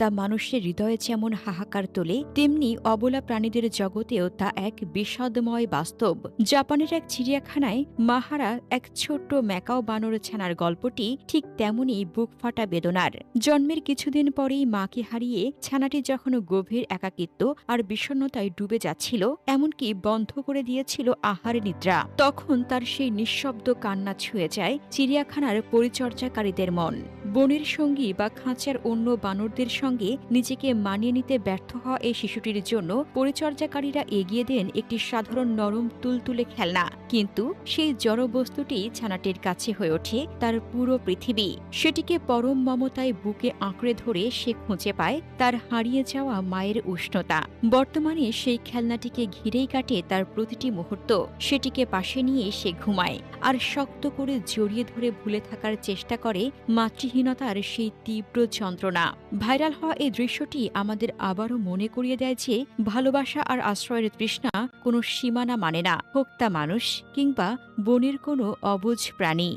তা মানুষের হৃদয়ে যেমন হাহাকার তোলে, তেমনি অবলা প্রাণীদের জগতেও তা এক বিষাদময় বাস্তব। জাপানের এক চিড়িয়াখানায় মাহারা এক ছোট্ট ম্যাকাও বানর ছানার গল্পটি ঠিক তেমনই বুক ফাটা বেদনার। জন্মের কিছুদিন পরেই মাকে হারিয়ে ছানাটি যখন গভীর একাকিত্ব আর বিষণ্ণতায় ডুবে যাচ্ছিল, এমনকি বন্ধ করে দিয়েছিল আহার নিদ্রা, তখন তার সেই নিঃশব্দ কান্না ছুঁয়ে যায় চিড়িয়াখানার পরিচর্যাকারীদের মন। বনের সঙ্গী বা খাঁচার অন্য বানরদের সঙ্গে নিজেকে মানিয়ে নিতে ব্যর্থ হওয়া এই শিশুটির জন্য পরিচর্যাকারীরা এগিয়ে দেন একটি সাধারণ নরম তুলতুলে খেলনা। কিন্তু সেই জড়বস্তুটি ছানাটির কাছে হয়ে ওঠে তার পুরো পৃথিবী। সেটিকে পরম মমতায় বুকে আঁকড়ে ধরে সে খুঁজে পায় তার হারিয়ে যাওয়া মায়ের উষ্ণতা। বর্তমানে সেই খেলনাটিকে ঘিরেই কাটে তার প্রতিটি মুহূর্ত। সেটিকে পাশে নিয়ে সে ঘুমায় আর শক্ত করে জড়িয়ে ধরে ভুলে থাকার চেষ্টা করে মাতৃহীনতার সেই তীব্র যন্ত্রণা। ভাইরাল হওয়া এই দৃশ্যটি আমাদের আবারও মনে করিয়ে দেয় যে ভালোবাসা আর আশ্রয়ের তৃষ্ণা কোনো সীমানা মানে না, হোক তা মানুষ কিংবা বনের কোনো অবুঝ প্রাণী।